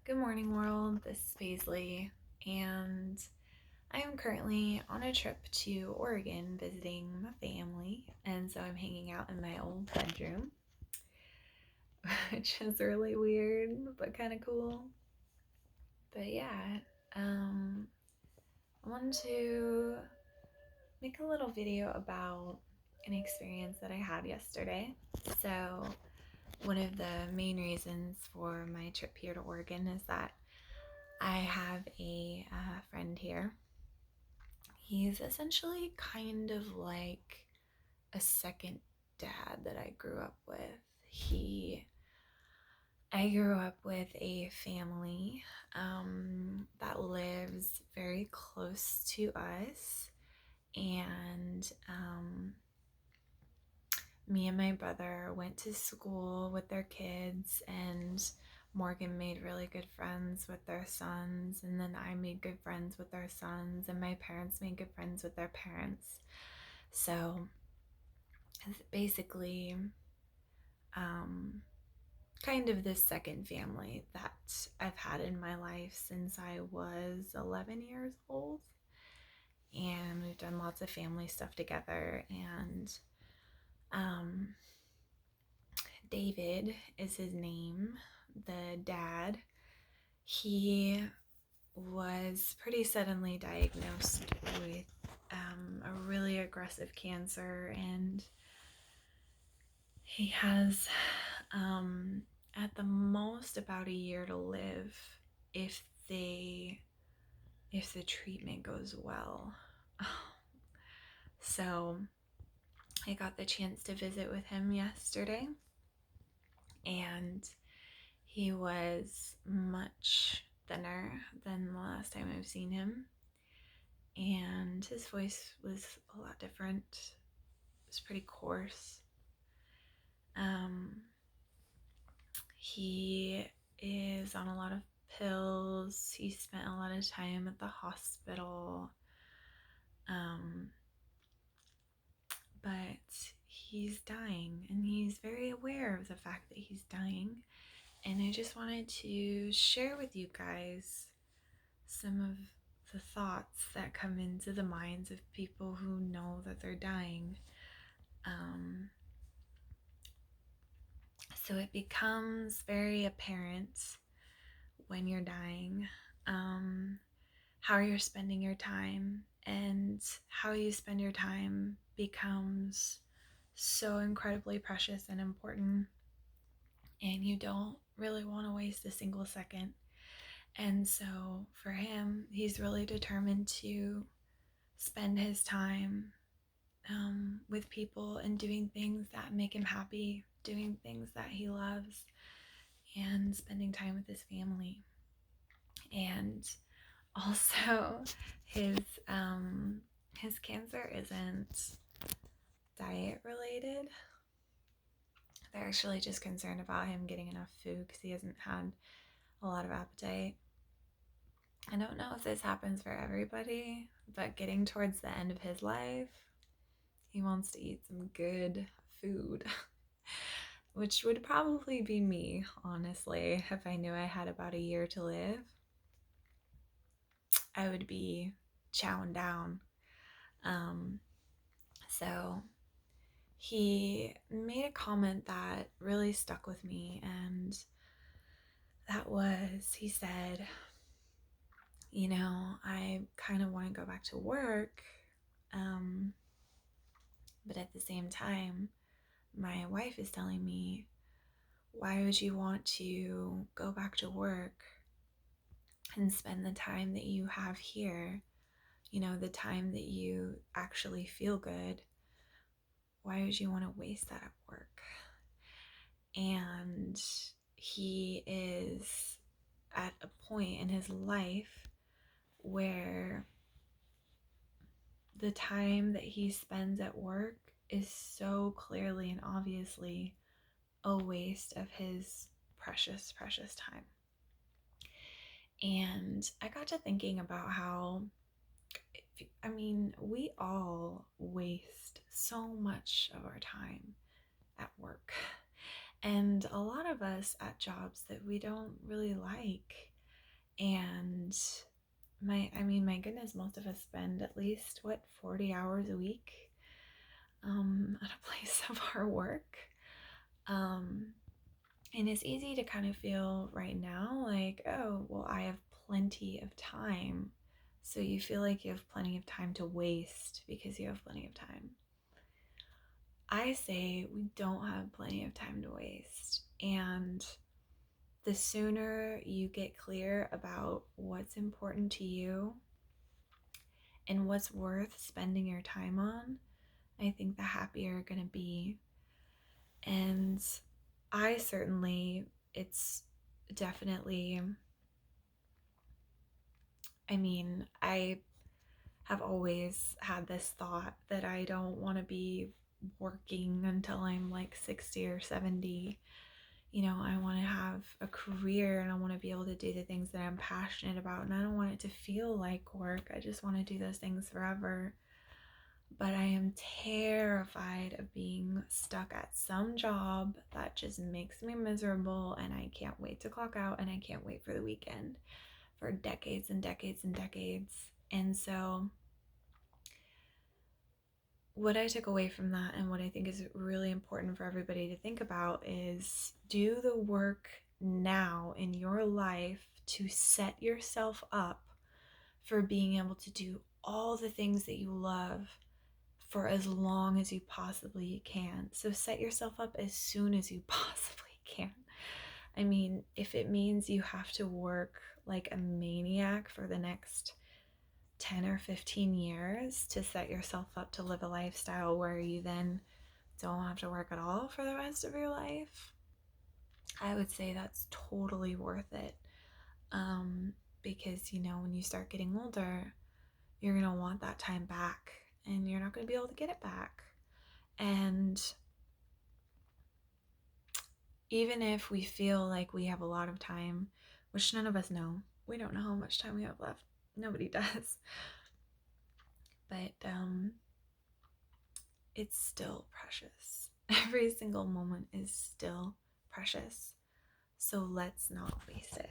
Good morning, world. This is Paisley, and I am currently on a trip to Oregon visiting my family, and so I'm hanging out in my old bedroom, which is really weird but kind of cool. But yeah, um, I wanted to make a little video about an experience that I had yesterday. So, one of the main reasons for my trip here to Oregon is that I have a friend here. He's essentially kind of like a second dad that I grew up with. I grew up with a family that lives very close to us, and me and my brother went to school with their kids, and Morgan made really good friends with their sons, and then I made good friends with their sons, and my parents made good friends with their parents. So basically, um, kind of this second family that I've had in my life since I was 11 years old. And we've done lots of family stuff together. And um, David is his name, the dad. He was pretty suddenly diagnosed with a really aggressive cancer, and he has at the most about a year to live if they if the treatment goes well. So I got the chance to visit with him yesterday, and he was much thinner than the last time I've seen him, and his voice was a lot different. It was pretty coarse. He is on a lot of pills. He spent a lot of time at the hospital. Um, but he's dying, and he's very aware of the fact that he's dying. And I just wanted to share with you guys some of the thoughts that come into the minds of people who know that they're dying. So it becomes very apparent when you're dying, how you're spending your time, and how you spend your time becomes so incredibly precious and important, and you don't really want to waste a single second. And so for him, he's really determined to spend his time with people and doing things that make him happy, doing things that he loves, and spending time with his family. And also, his his cancer isn't diet related. They're actually just concerned about him getting enough food because he hasn't had a lot of appetite. I don't know if this happens for everybody, but getting towards the end of his life, he wants to eat some good food, which would probably be me, honestly. If I knew I had about a year to live, I would be chowing down. So he made a comment that really stuck with me, and that was, he said, I kind of want to go back to work, but at the same time, my wife is telling me, why would you want to go back to work and spend the time that you have here, the time that you actually feel good? Why would you want to waste that at work? And he is at a point in his life where the time that he spends at work is so clearly and obviously a waste of his precious, precious time. And I got to thinking about how, we all waste so much of our time at work. And a lot of us at jobs that we don't really like. And my goodness, most of us spend at least, what, 40 hours a week at a place of our work. Um, and it's easy to kind of feel right now like, oh, well, I have plenty of time. So you feel like you have plenty of time to waste because you have plenty of time. I say we don't have plenty of time to waste. And the sooner you get clear about what's important to you and what's worth spending your time on, I think the happier you're going to be. And I certainly, it's definitely, I have always had this thought that I don't want to be working until I'm like 60 or 70. I want to have a career and I want to be able to do the things that I'm passionate about. And I don't want it to feel like work. I just want to do those things forever. But I am terrified of being stuck at some job that just makes me miserable, and I can't wait to clock out, and I can't wait for the weekend for decades and decades and decades. And so what I took away from that, and what I think is really important for everybody to think about, is do the work now in your life to set yourself up for being able to do all the things that you love for as long as you possibly can. So set yourself up as soon as you possibly can. If it means you have to work like a maniac for the next 10 or 15 years to set yourself up to live a lifestyle where you then don't have to work at all for the rest of your life, I would say that's totally worth it. Because, when you start getting older, you're going to want that time back and you're not going to be able to get it back. And even if we feel like we have a lot of time, which none of us know, we don't know how much time we have left. Nobody does. But it's still precious. Every single moment is still precious. So let's not waste it.